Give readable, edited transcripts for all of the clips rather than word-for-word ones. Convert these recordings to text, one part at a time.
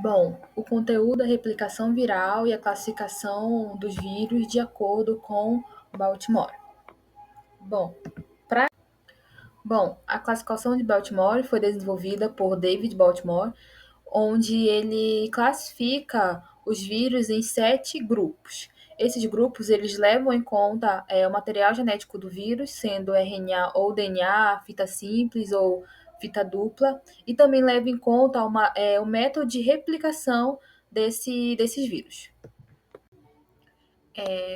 Bom, o conteúdo, a replicação viral e a classificação dos vírus de acordo com Baltimore. Bom, a classificação de Baltimore foi desenvolvida por David Baltimore, onde ele classifica os vírus em 7 grupos. Esses grupos eles levam em conta o material genético do vírus, sendo RNA ou DNA, fita simples ou fita dupla, e também leva em conta o método de replicação desses vírus.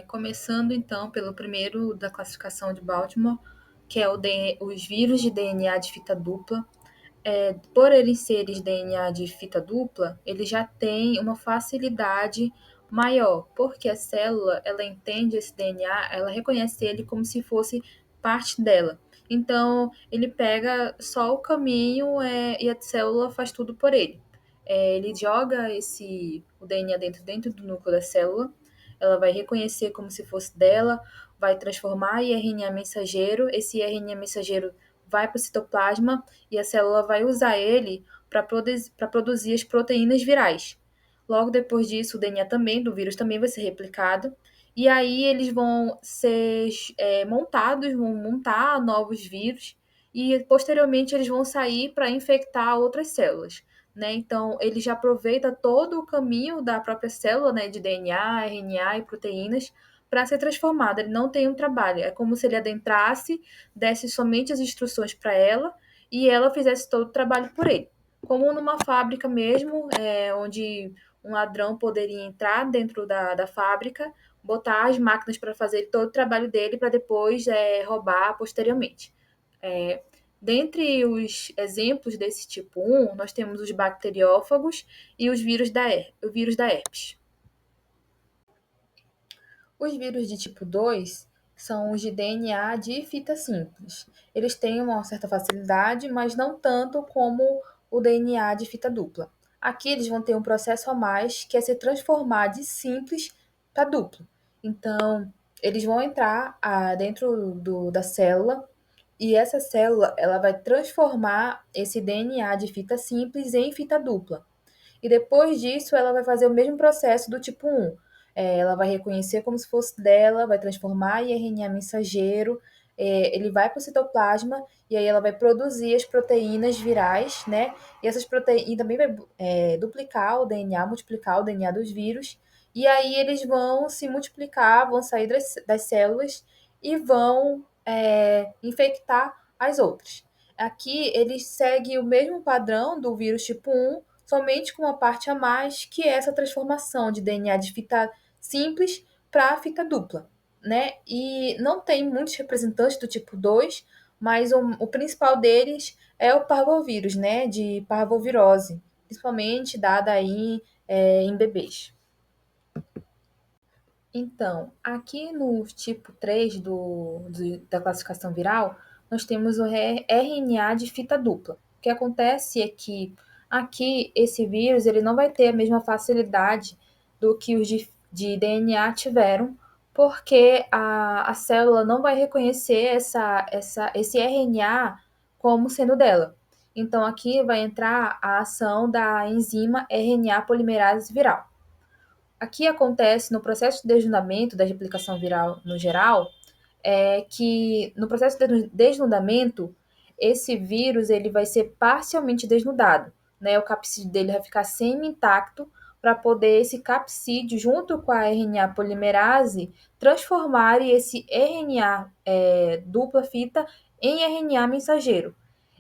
Começando então pelo primeiro da classificação de Baltimore, que é os vírus de DNA de fita dupla. Por eles serem DNA de fita dupla, ele já tem uma facilidade maior, porque a célula, ela entende esse DNA, ela reconhece ele como se fosse parte dela. Então, ele pega só o caminho e a célula faz tudo por ele. Ele joga o DNA dentro do núcleo da célula, ela vai reconhecer como se fosse dela, vai transformar em RNA mensageiro, esse RNA mensageiro vai para o citoplasma e a célula vai usar ele para produzir as proteínas virais. Logo depois disso, o DNA também do vírus também vai ser replicado, e aí eles vão ser montados, vão montar novos vírus, e posteriormente eles vão sair para infectar outras células. Né? Então, ele já aproveita todo o caminho da própria célula, né, de DNA, RNA e proteínas, para ser transformada. Ele não tem um trabalho. É como se ele adentrasse, desse somente as instruções para ela e ela fizesse todo o trabalho por ele. Como numa fábrica mesmo, onde um ladrão poderia entrar dentro da fábrica, botar as máquinas para fazer todo o trabalho dele para depois roubar posteriormente. Dentre os exemplos desse tipo 1, nós temos os bacteriófagos e o vírus da herpes. Os vírus de tipo 2 são os de DNA de fita simples. Eles têm uma certa facilidade, mas não tanto como o DNA de fita dupla. Aqui eles vão ter um processo a mais, que é se transformar de simples para duplo. Então, eles vão entrar dentro da célula e essa célula ela vai transformar esse DNA de fita simples em fita dupla. E depois disso, ela vai fazer o mesmo processo do tipo 1. Ela vai reconhecer como se fosse dela, vai transformar em RNA mensageiro, ele vai para o citoplasma e aí ela vai produzir as proteínas virais, né? E essas proteínas também vai duplicar o DNA, multiplicar o DNA dos vírus. E aí eles vão se multiplicar, vão sair das células e vão infectar as outras. Aqui ele segue o mesmo padrão do vírus tipo 1, somente com uma parte a mais, que é essa transformação de DNA de fita simples para fita dupla, né? E não tem muitos representantes do tipo 2, mas o principal deles é o parvovírus, né? De parvovirose, principalmente dada aí em bebês. Então, aqui no tipo 3 da classificação viral, nós temos o RNA de fita dupla. O que acontece é que aqui esse vírus ele não vai ter a mesma facilidade do que os de DNA tiveram, porque a célula não vai reconhecer esse RNA como sendo dela. Então, aqui vai entrar a ação da enzima RNA polimerase viral. Aqui acontece no processo de desnudamento da replicação viral no geral, que no processo de desnudamento, esse vírus ele vai ser parcialmente desnudado, né? O capsídeo dele vai ficar semi-intacto para poder esse capsídeo, junto com a RNA polimerase, transformar esse RNA dupla fita em RNA mensageiro.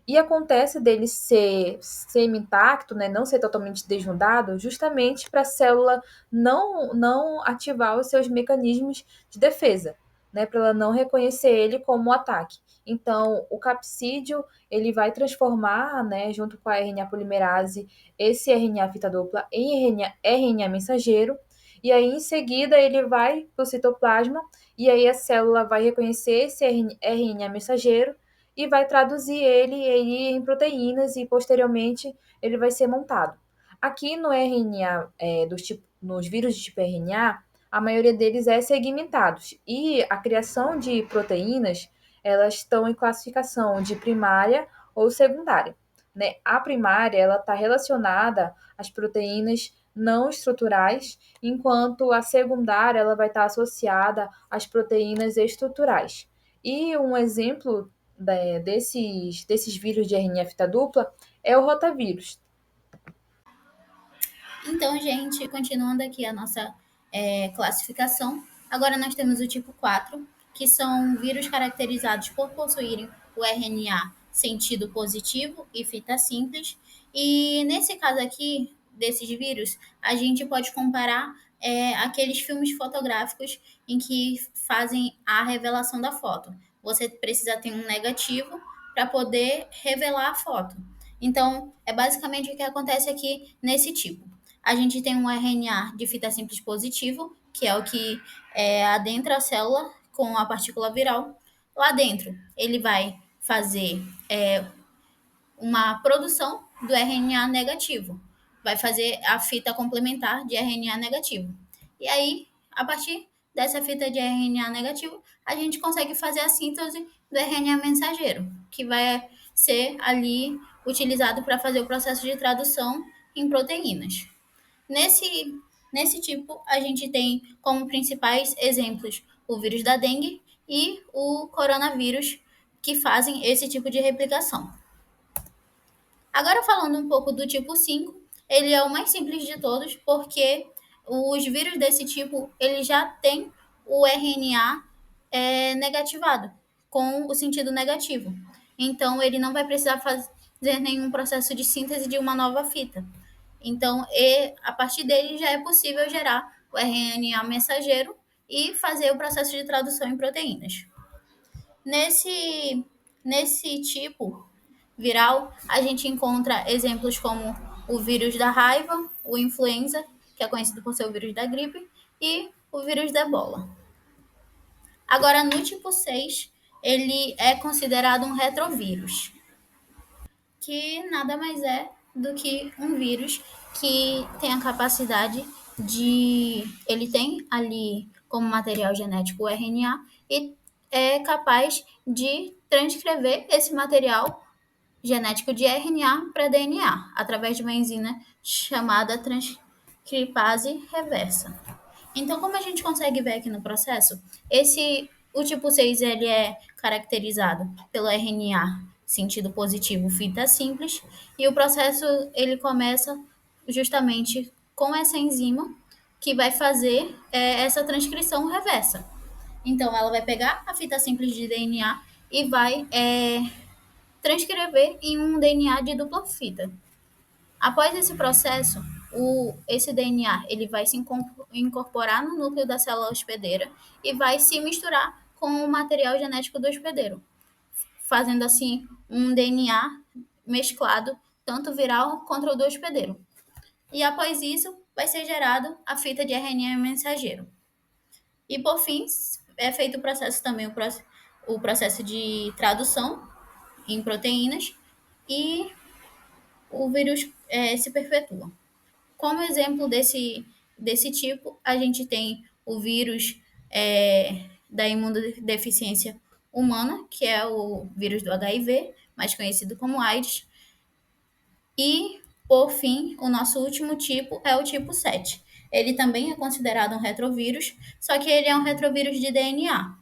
E acontece dele ser semi-intacto, né, não ser totalmente desnudado, justamente para a célula não ativar os seus mecanismos de defesa, né, para ela não reconhecer ele como um ataque. Então, o capsídeo ele vai transformar, né, junto com a RNA polimerase, esse RNA fita dupla em RNA mensageiro, e aí em seguida ele vai para o citoplasma, e aí a célula vai reconhecer esse RNA mensageiro e vai traduzir ele em proteínas e posteriormente ele vai ser montado. Aqui no RNA, nos vírus de tipo RNA, a maioria deles é segmentados e a criação de proteínas elas estão em classificação de primária ou secundária. né? A primária, ela está relacionada às proteínas não estruturais, enquanto a secundária, ela vai estar associada às proteínas estruturais. E um exemplo desses vírus de RNA fita dupla é o rotavírus. Então, gente, continuando aqui a nossa classificação, agora nós temos o tipo 4, que são vírus caracterizados por possuírem o RNA sentido positivo e fita simples. E nesse caso aqui, desses vírus, a gente pode comparar aqueles filmes fotográficos em que fazem a revelação da foto. Você precisa ter um negativo para poder revelar a foto. Então, é basicamente o que acontece aqui nesse tipo. A gente tem um RNA de fita simples positivo, que é o que adentra a célula com a partícula viral. Lá dentro, ele vai fazer uma produção do RNA negativo, vai fazer a fita complementar de RNA negativo. E aí, a partir dessa fita de RNA negativo, a gente consegue fazer a síntese do RNA mensageiro, que vai ser ali utilizado para fazer o processo de tradução em proteínas. Nesse, nesse tipo, a gente tem como principais exemplos o vírus da dengue e o coronavírus, que fazem esse tipo de replicação. Agora, falando um pouco do tipo 5, ele é o mais simples de todos, porque os vírus desse tipo, ele já tem o RNA negativado, com o sentido negativo. Então, ele não vai precisar fazer nenhum processo de síntese de uma nova fita. Então, a partir dele já é possível gerar o RNA mensageiro e fazer o processo de tradução em proteínas. Nesse, nesse tipo viral, a gente encontra exemplos como o vírus da raiva, o influenza, que é conhecido por ser o vírus da gripe, e o vírus da ebola. Agora, no tipo 6, ele é considerado um retrovírus, que nada mais é do que um vírus que tem a capacidade de. Ele tem ali como material genético o RNA e é capaz de transcrever esse material genético de RNA para DNA através de uma enzima chamada transcripase reversa. Então, como a gente consegue ver aqui no processo, o tipo 6 ele é caracterizado pelo RNA sentido positivo fita simples e o processo ele começa justamente com essa enzima que vai fazer essa transcrição reversa. Então, ela vai pegar a fita simples de DNA e vai transcrever em um DNA de dupla fita. Após esse processo, esse DNA ele vai se incorporar no núcleo da célula hospedeira e vai se misturar com o material genético do hospedeiro, fazendo assim um DNA mesclado, tanto viral quanto o do hospedeiro. E após isso, vai ser gerado a fita de RNA mensageiro. E por fim, é feito o processo também, o processo de tradução em proteínas e o vírus se perpetua. Como exemplo desse tipo, a gente tem o vírus da imunodeficiência humana, que é o vírus do HIV, mais conhecido como AIDS. E, por fim, o nosso último tipo é o tipo 7. Ele também é considerado um retrovírus, só que ele é um retrovírus de DNA.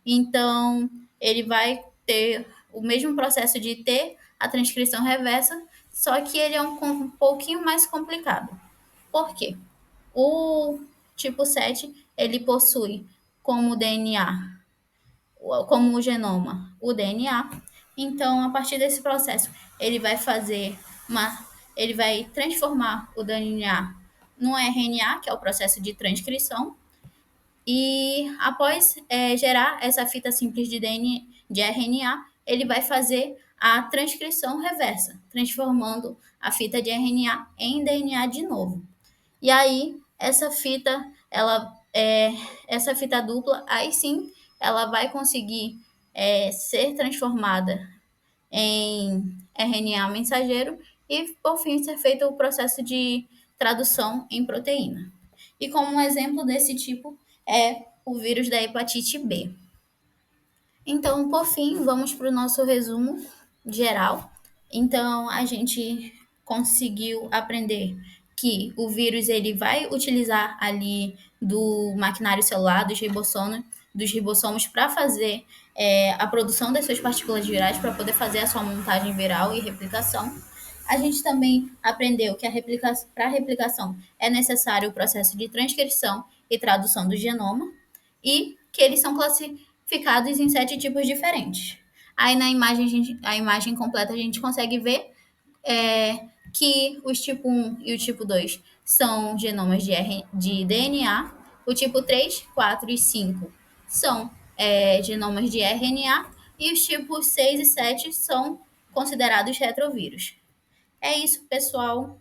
Então, ele vai ter o mesmo processo de ter a transcrição reversa, só que ele é um pouquinho mais complicado. Por quê? O tipo 7, ele possui como DNA, como o genoma, o DNA. Então, a partir desse processo, ele vai fazer ele vai transformar o DNA no RNA, que é o processo de transcrição, e após gerar essa fita simples de DNA, de RNA, ele vai fazer a transcrição reversa, transformando a fita de RNA em DNA de novo. E aí, essa fita dupla, aí sim, ela vai conseguir ser transformada em RNA mensageiro e, por fim, ser feito o processo de tradução em proteína. E como um exemplo desse tipo é o vírus da hepatite B. Então, por fim, vamos para o nosso resumo geral. Então, a gente conseguiu aprender que o vírus ele vai utilizar ali do maquinário celular, dos ribossomos para fazer a produção das suas partículas virais, para poder fazer a sua montagem viral e replicação. A gente também aprendeu que para a replicação é necessário o processo de transcrição e tradução do genoma e que eles são classificados em 7 tipos diferentes. Aí na imagem, a imagem completa a gente consegue ver que os tipo 1 e o tipo 2 são genomas de DNA, o tipo 3, 4 e 5 são genomas de RNA e os tipos 6 e 7 são considerados retrovírus. É isso, pessoal.